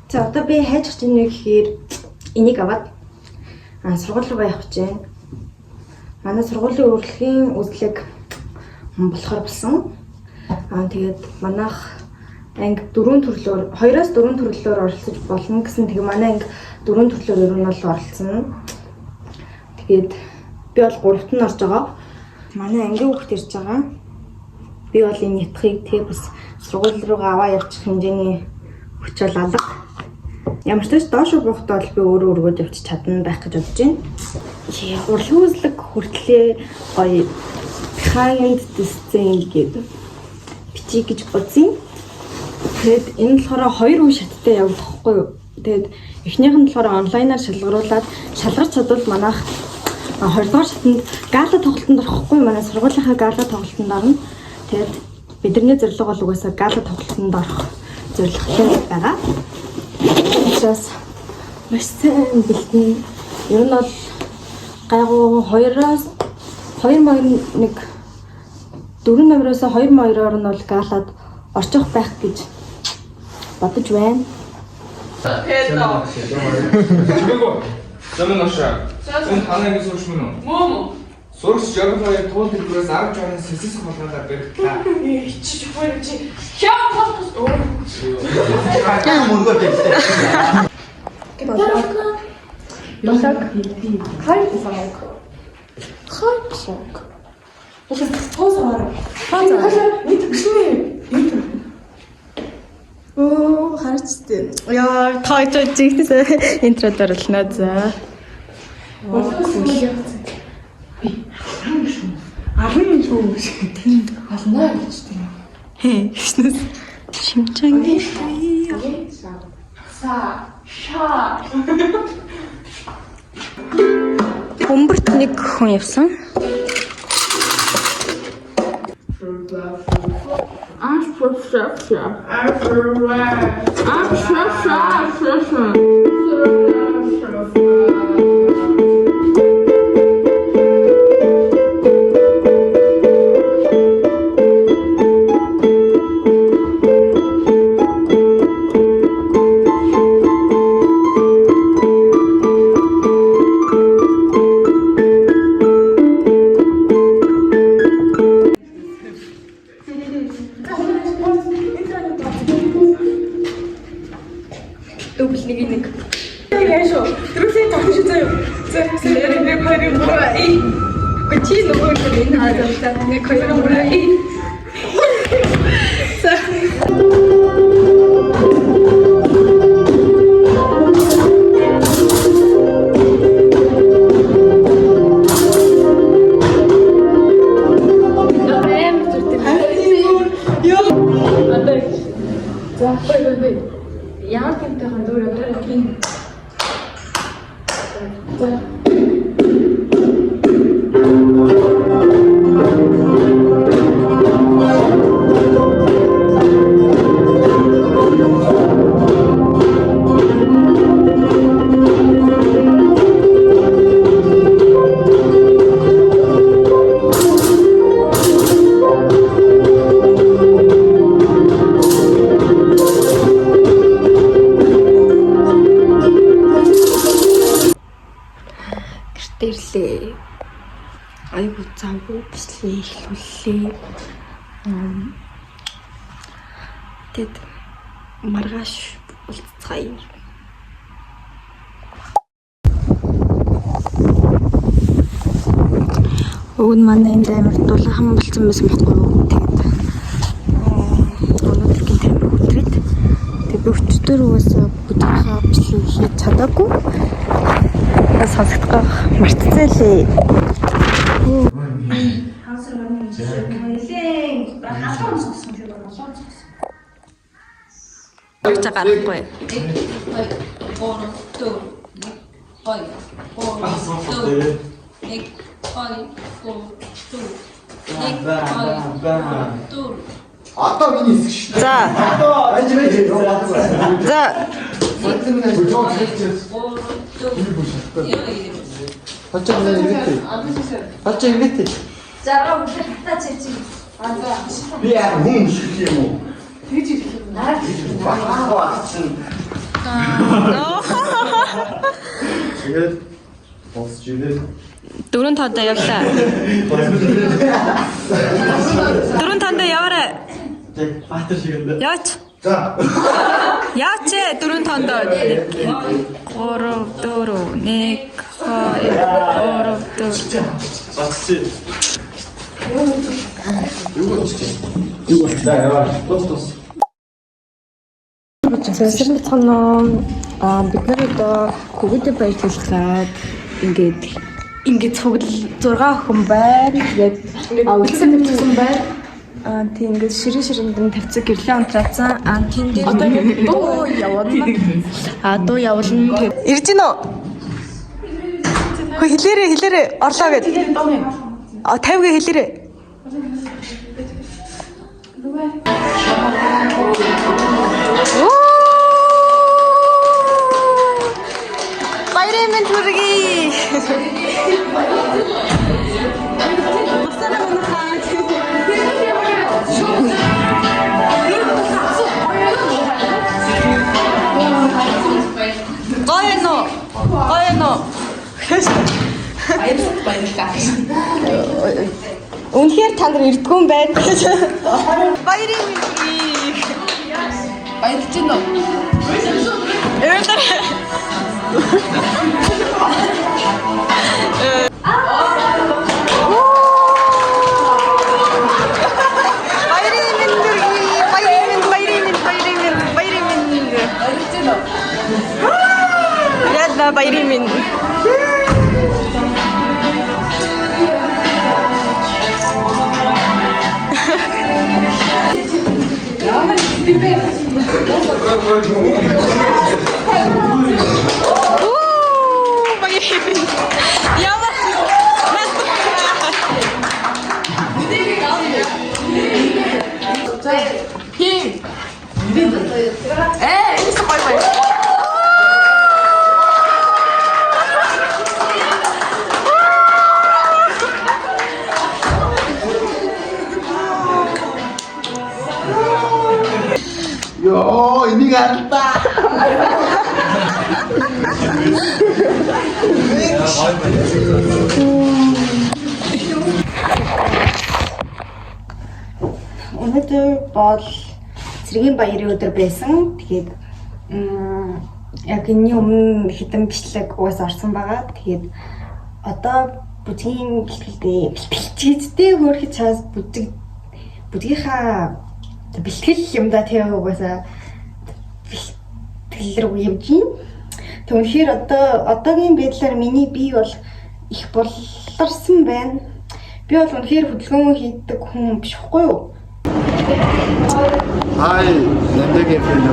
За одоо би хайж гэж байна вэ гэхээр энийг аваад сургууль руу явах гэж байна. Манай сургуулийн урлагийн үзлэг болохоор болсон. Тэгээд манайх анги 4 төрлөөр 2-4 төрлөөр оролцож болно гэсэн. Тэгээ манай анги 4 төрлөөр ер нь бол оролцсон. Тэгээд би бол 3-т нь орж байгаа. Манай ангийн хүүхд ирж байгаа. Би бол энэ ятхыг тэгээ бас сургууль руугаа аваа явчих хэмжээний хүч бол алга. Ямар ч тач доош буухтаа бол би өөрөө өргөд явчих чадна байх гэж бодож байна. Урлагийн үзлэг хүртлээ гоё behind the scene гэдэг бичиг гэж бодсон. Тэгээд энэ болохоор 2 үе шаттай явагдах байхгүй юу? Тэгээд эхнийх нь болохоор онлайнаар шалгаруулад шалгарч чадвал манайх 20 дугаар шатанд гала тоглолтод орохгүй манай сургуулийнхаа гала тоглолтод орно. Тэгээд бидний зорилго бол угаасаа гала тоглолтод орох зорилготой байгаа. Учраас маш сайн бэлтэн. Ер нь бол гайгүй 2-аас 2 морь нэг 4 номероос 2 морьоор нь бол галаад орчих байх гэж бодож байна. Замын ошоо. Энэ танайг сууш мөн үү? Мөн. Сурч жогоогоо туул дэлгүүрээс 10 жаагийн сэсэс холгоодаар барьлаа. Чиж хоёр чи. Яа фокус. Яа мөнгө дэвтэй. Болог. Хайпсаг. Болог тоосоор. Нэг гүшний. Оо харцтэй. Яа, таач жигтэйс интрод орлоо за. Би харин шүү. Алнаа гэж тийм. Хинэс шимчанги. Ша. Бомберт нэг хүн явсан. Тэрлээ. Айгуу завгүй бичлээ ихлүүллээ. Тэд маргааш уулзцгаая. Өвн манай энэ амар дулаахан болсон байсан байхгүй юу? Тэгээд өнөөдрийн тамир өдрөд тэг би өчтөр угаасаа бүдгийнхаа бичлэг хийж чадаагүй. Сонсогдох мартцээ лээ. Орж гарахгүй. Одоо миний хэсэг шүү. За. За. Хачаа ингэдэг. За та чичи. Би яг хүн шиг юм уу? Тэгж ирэх юм. Багцсан. Тэгээд босч ирээд 4 тонтой явлаа. 4 тонтой яваарай. тэг баатар шиг л. Яач. За. Яач 4 тонтой. 3 4 1 2 3 4. Босч. Юу болчихлоо яваа. Тус. Зөвсөн бацхан бид нар одоо хүүхдээ баярлуулаад ингээд цуглал 6 хүн байна. Тэгээд үлдсэн бичсэн байна. Тийм ингээд ширэн тавьцаг гэрлээ унтраацсан. Тэн дээр дуу явуулна. Дуу явуулна. Ирж гин үү? Хөө хэлээрээ орлоо гэд. 50 гээ хэлээрээ. Баярын хүргэе. Гоёно. Үнэхээр та нар ирдгүн байна. Баярын хүргэе. Баярлж байна уу? Баярын Йоо, энийг алдаа. Өнөөдөр бол цэргийн баярын өдөр байсан. Тэгээд яг энэ өмнө хэдэн бичлэг уус орсон байгаа. Тэгээд одоо бүжгийн бэлтгэлтэй хөөрхөж чаас бүжгийнхаа бэлтгэл юм да тэгээ угаасаа бэлтгэл рүү явж байна. Тэг үнэхээр одоогийн байдлаар миний бие бол их боллорсон байна. Би бол үнэхээр хөдөлгөөн хийдэг хүн биш үгүй юу? Хай, нэмдэг юм байна.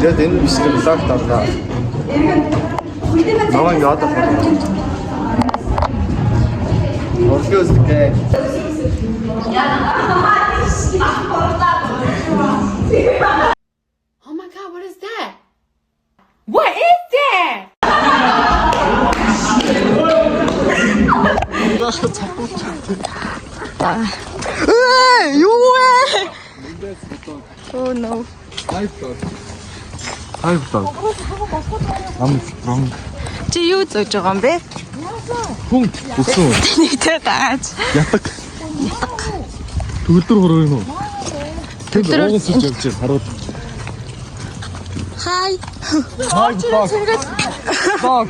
Тэгээд энэ бичлэг логт орлоо. Намайг яадаг юм. Орхиостэй. Oh my god, what is that? What is that? Юу вэ? Oh no. Хайфтаа. Амтрон. Чи юу зөөж байгаа юм бэ? Хүн өсөн. Нэгтэй дааж. Ятаг. Төгөлдөр хороо юм уу? Тэр уугаас ич явж харууд. Хай. Хай баг. Баг.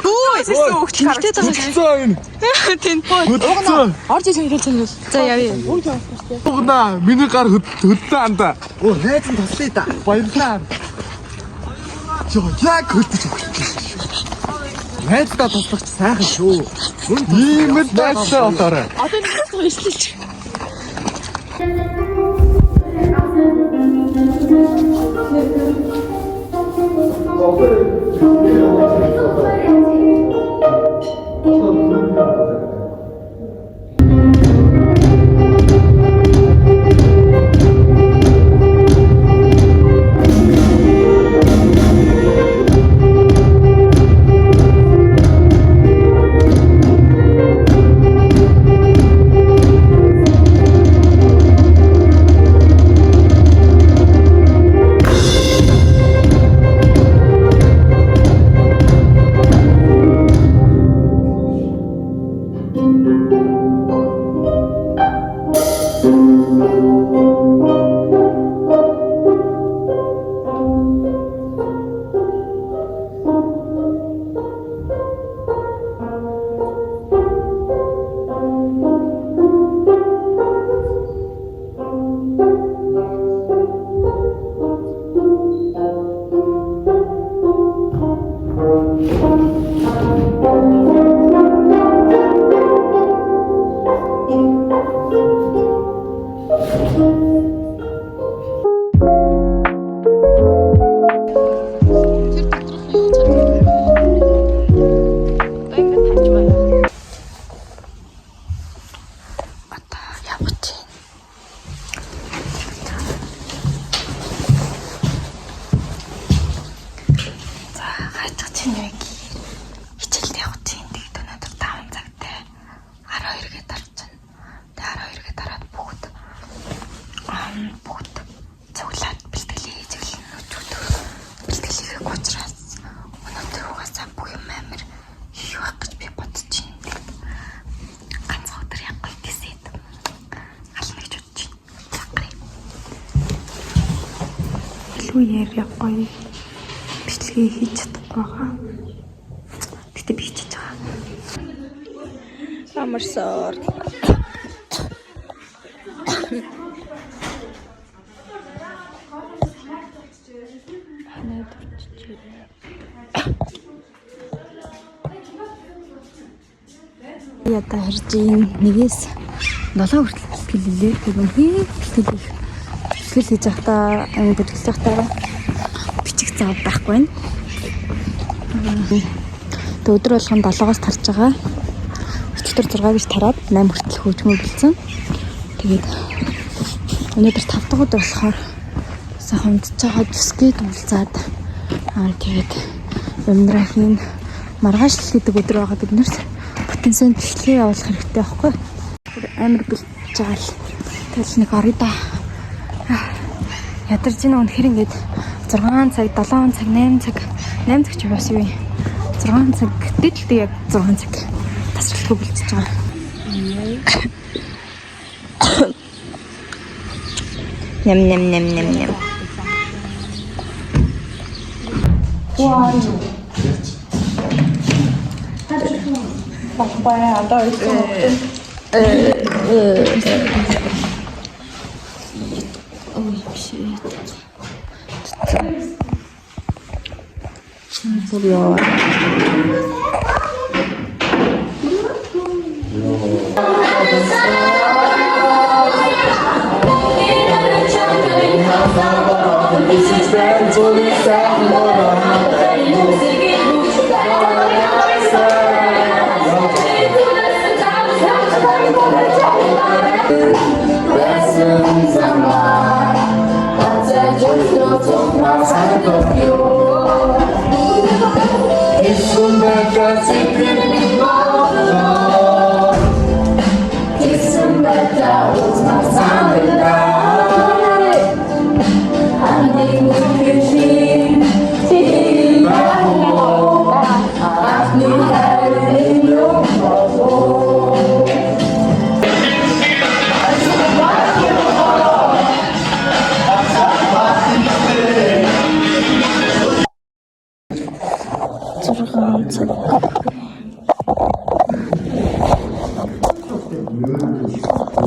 Оо, эсвэл тэнхтэй байгаа. Зайн. Тэн. Хөдөлсөн. Орж ирэх хэлсэн. За явъя. Угнаа, миний гар хөдлөө анда. Оо, найз нь тослоо да. Баярлаа. Яг хөдлөж өгч. Найздаа туслагч сайхан шүү. Ийм л байсаа болоорой. Одоо нэг л ишлэлч. Яри гоё бичлэгээ хийж чадахгүй байгаа. Гэтэ би хийж байгаа. Амарсаар. Ята хэржийн нэгээс 7 хүртэл бэлтгэлээ. Тэгвэл бэлтгэл хийж байхдаа бэлтгэж байхдаа бичих зав байхгүй байна. Тэг өдөр болгон 7-оос тарж байгаа. Өчигдөр 6 гэж тараад 8 хүртэл хөгжмөө бэлдсэн. Тэгээд өнөөдөр 5 дахь өдөр болохоор сайхан унтж байгаа бүсгээд уулзаад тэгээд юмдраа хийн маргааш л гэдэг өдөр байгаа бид нарт потенциал бичлэгээ явуулах хэрэгтэй байхгүй. Амар бэлдэж байгаа л тэгэл нэг орё да. Ядарч ийн үнэхээр ингээд 6 цаг, 7 цаг, 8 цаг, 8 цаг ч бас юу 6 цаг гэтэл яг 6 цаг тасралтгүй болчихж байгаа. Нэм. Wow. Папая, да, ой, shit. Буря.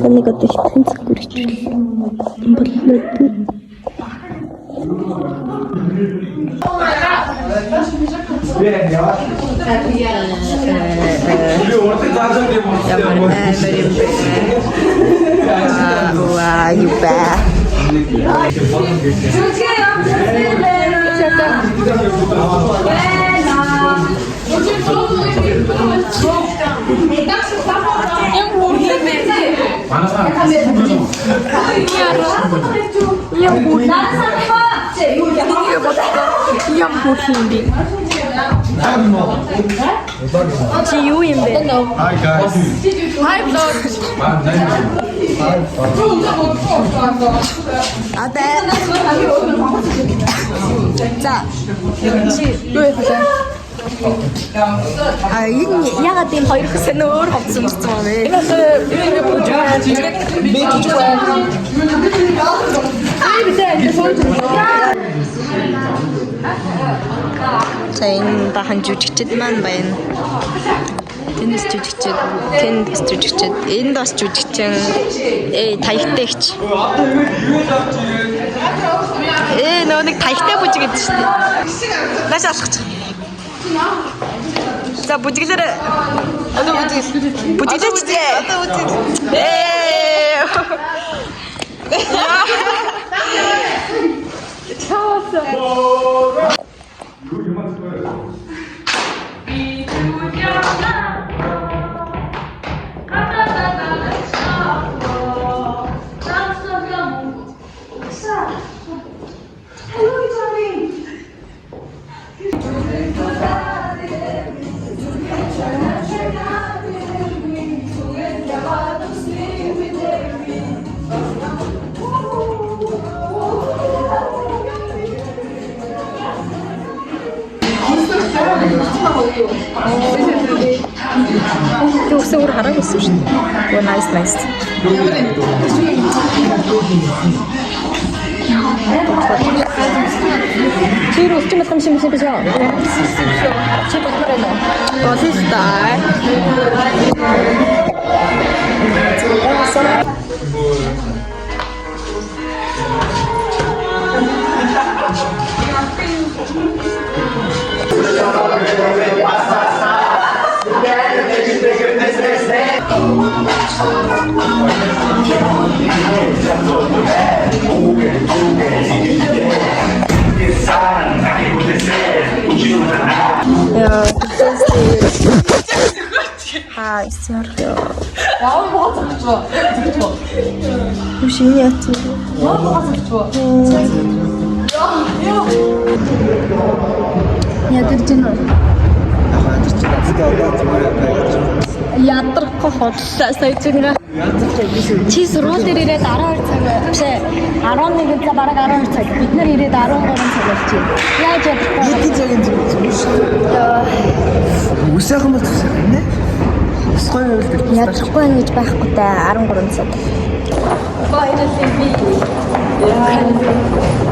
Нэг одоо хитэн цаг үргэлжлэл боллоо. Hi guys. Hi vlog. 자, 역시 요에 가자. Энэ ягаад ийм хоёр хэсэг нь өөр ховцсон юм бэ? За энэ бахан жүжигчд маань байна. Тэнэс жүжигчд, тэнд жүжигчд, энд бас жүжигчин. Таягтайгч. Нөө нэг таягтай бүжиг гэдэг шүү дээ. Нааш алхаж. За бүжиглэр. Одоо бүжиглээч дээ. Одоо бүжиг. Төсөө өөр хараагүй шүү дээ. Oh nice. Чи ultimate юм шиг биш үү? Чи бодмоор байна уу? Бодистай. Sorry. Мужчине отсюда. Я дэржинэ. Ядрахгүй хотлоо сая зүгнэ. Чи сургууль дээр ирээд 12 цаг биш ээ 11 цаг бараг 12 цаг бид нар ирээд 13 цаг болчих. Яаж ядрахгүй? Хэдий цагийн зүг шүү. Үсэхэн болчихсон нэ? Усгүй юу гэдэг. Ядрахгүй байх гэж байхгүй та 13 цаг. Finally би.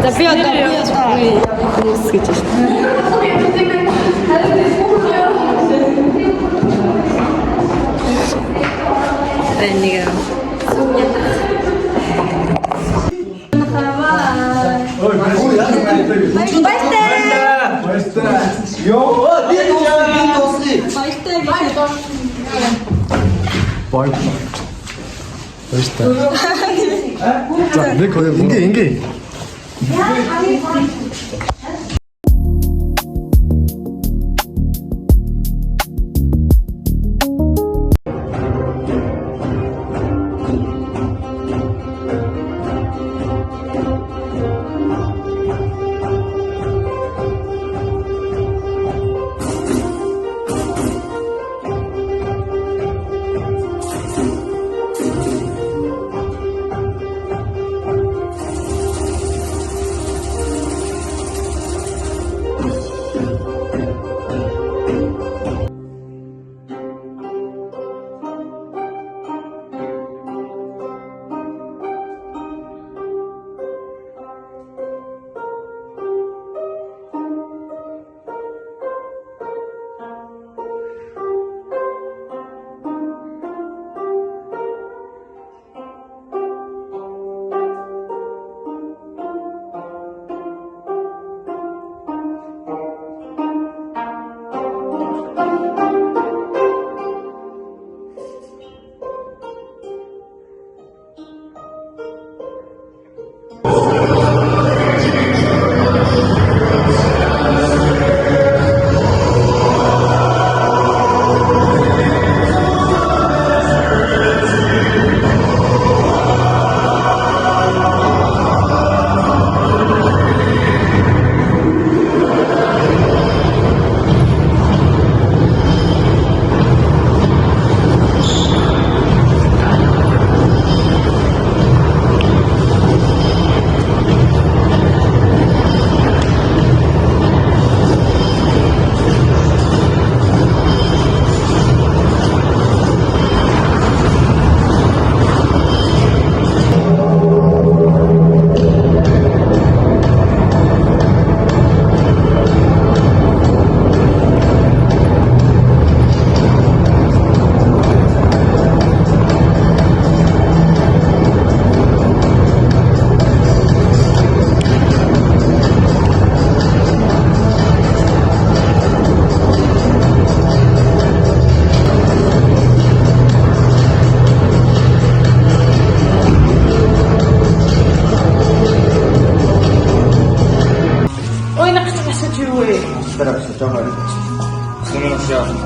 За би одоо үс гэж байна. Энийг Ингээ.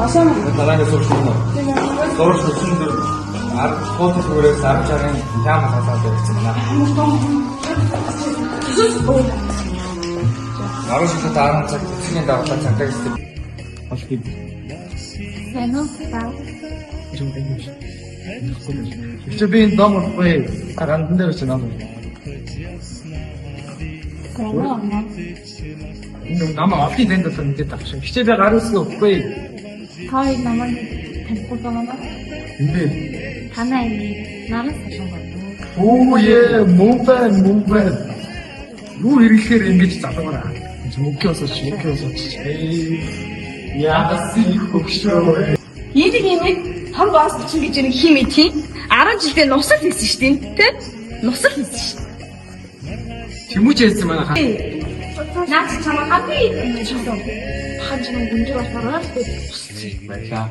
Танаас урьж байна уу? Зурж өсөн дөр фото түрээс 10 60-ын яам хасаад байсан байна. Аруу шилээд 10 цаг тэсгийн давтаа цагтаа гэсэн. Олхид. Сайн уу? Чи би энэ дом уу? Гарандан дээр ч нам. Энэ намаа олхид энд л нэг тах шиг. Хичээлээ гаруулсан үгүй. Хай намайг таньхгүй байна. Эндээ. Танай наран сашин байна. Оо е, мумбай. Юу ирэхээр ингэж залгаараа. Мөнгөөс ч. Яагаси хөвшөө. Энийг имийг том боос чинь гэж нэг хим идэх. 10 жилдээ нусал хийсэн шүү дээ. Тэ? Нусал хийсэн шүү. Тэмүүж хэлсэн манай хаа. Наач чамаа хаппи чамаа. Хаан чамаа гүнжиг болохоор Баярлаа.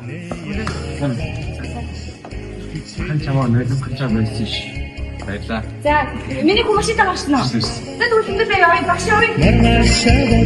Хан чамаа нөлөө гэж байсан ш. Баярлаа. За, миний хүмүүстэй гарчна. Тэ тэгвэл энэ дээр яваа багш яваа. Нарна шаваа